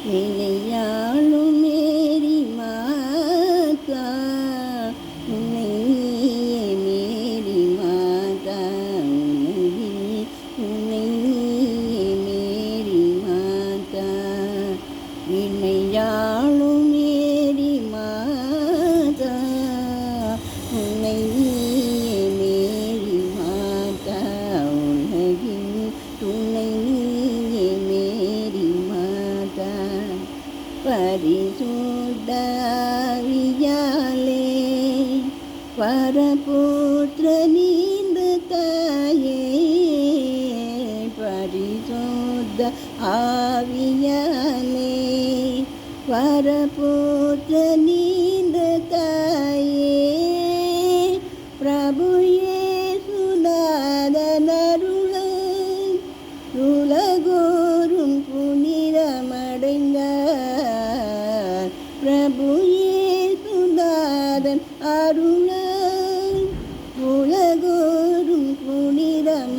நிலையாளும் மேரி மாதா உன்னை நீயே மேரி மாதா உன்னை நீயே மேரி மாதா நிலையாளும் மேரி மாதா உன்னை நீயே மேரி மாதா உலகின் துணை நீயே மேரி மாதா பரிசுத்த ஆவியாலே பரபுத்திர நீந்த தாயே பரிசுத்த ஆவியாலே பரபுத்திர நீந்த தாயே பிரபு இயேசுநாதனருள உலகோறும் புனிதமடைந்தார் பிரபு இயேசுநாதன் அருள உலகோறும் புனிதமடைந்தார்.